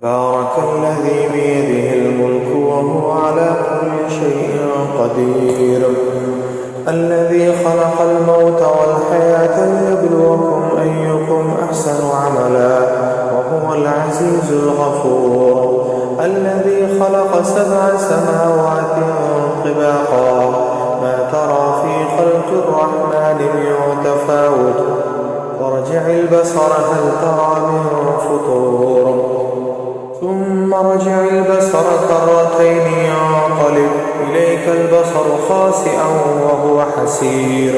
تبارك الذي بيده الملك وهو على كل شيء قدير. الذي خلق الموت والحياة ليبلوكم أيكم أحسن عملا وهو العزيز الغفور. الذي خلق 7 سماوات طباقا ما ترى في خلق الرحمن من تفاوت وارجع البصر هل ترى من فطور ثم ارجع البصر كرتين ينقلب إليك البصر خاسئا وهو حسير.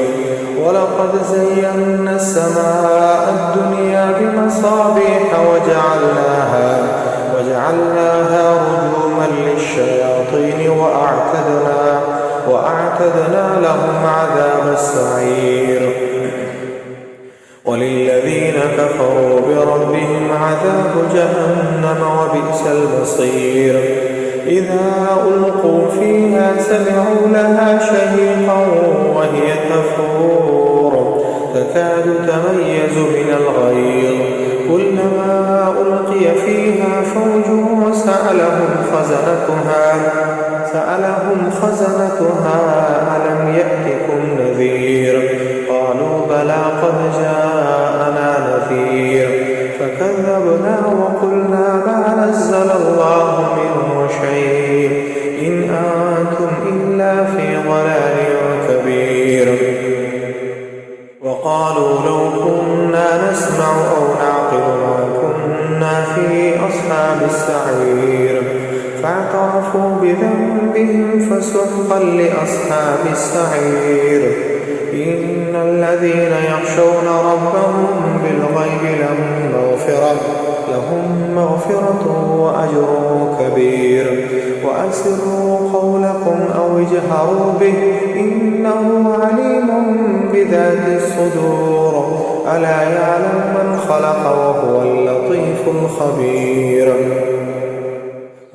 ولقد زينا السماء الدنيا بمصابيح وجعلناها رجوما للشياطين وأعتدنا لهم عذاب السعير. وللذين كفروا بربهم عذاب جهنم وبئس المصير. إذا ألقوا فيها سمعوا لها شهيقا وهي تفور تكاد تميز من الغيظ كلما ألقي فيها فوج سألهم خزنتها ألم يأتكم نذير قالوا بلى قد جاءنا نذير فكذبنا وقلنا ما نزل الله من شيء إن أنتم إلا في ضلال كبير. وقالوا لو كنا نسمع أو نعقل ما كنا في أصحاب السعير فاعترفوا بذنبهم فسحقا لأصحاب السعير. إن الذين يخشون ربهم بالغيب لهم مغفرة وأجر كبير. وأسروا قولكم أو اجهروا به إنه عليم بذات الصدور ألا يعلم من خلق وهو اللطيف الخبير.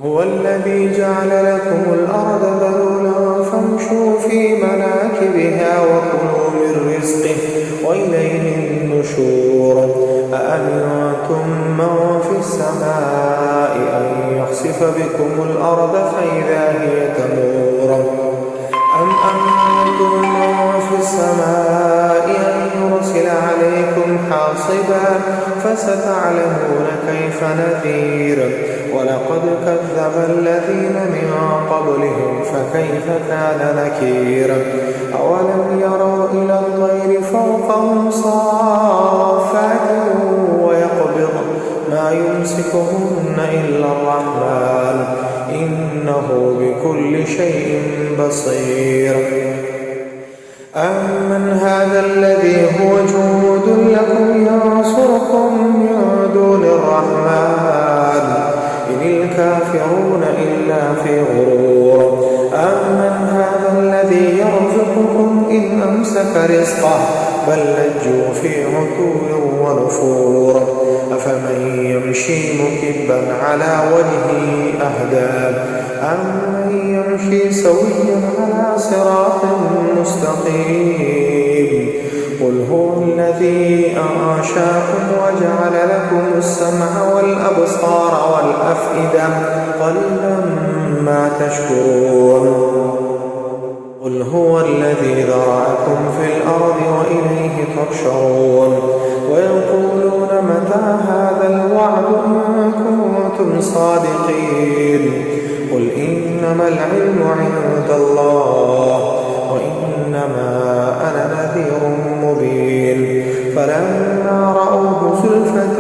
هو الذي جعل لكم الأرض ذلولا فامشوا في مناكبها وكلوا من رزقه وإليه النشور. أأمنتم من في السماء أن يخسف بكم الأرض فإذا هي تمور أم أمنتم من في السماء أن يرسل عليكم حاصبا فستعلمون كيف نذير. ولقد كذب الذين من قبلهم فكيف كان نكير. أولم يروا إلى الطير فوقهم صافات ويقبض ما يمسكهن إلا الرحمن إنه بكل شيء بصير. أمن هذا الذي هو جند لكم ينصركم من دون الرحمن إن الكافرون إلا في غرور. أمن هذا الذي يرزقكم إن أمسك رزقه بل لجوا في عتو ونفور. أفمن يمشي مكبا على وجهه أهدى أمن يمشي سويا على صراط مستقيم. قل هو الذي أنشاكم وجعل لكم السمع والأبصار والأفئدة قليلا ما تشكرون. قل هو الذي ذرأكم في الأرض وإليه تحشرون. ويقولون متى هذا الوعد إن كنتم صادقين. قل إنما العلم عند الله وإنما أنا نذير مبين. فلما رأوه زلفة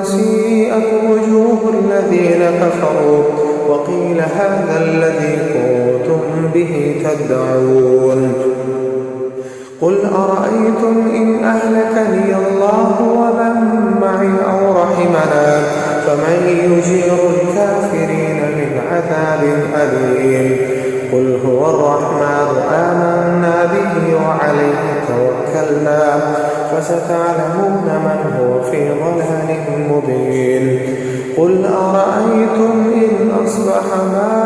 سيئت وجوه الذين كفروا وقيل هذا الذي كنتم به تدعون. قل أرأيتم إن أهلكني الله ومن معي أو رحمنا فمن يجير الكافرين من عذاب أليم. قل هو الرحمن آمنا به وعليه توكلنا فستعلمون من هو في ضلال مبين. قل أرأيتم إن أصبح ماؤكم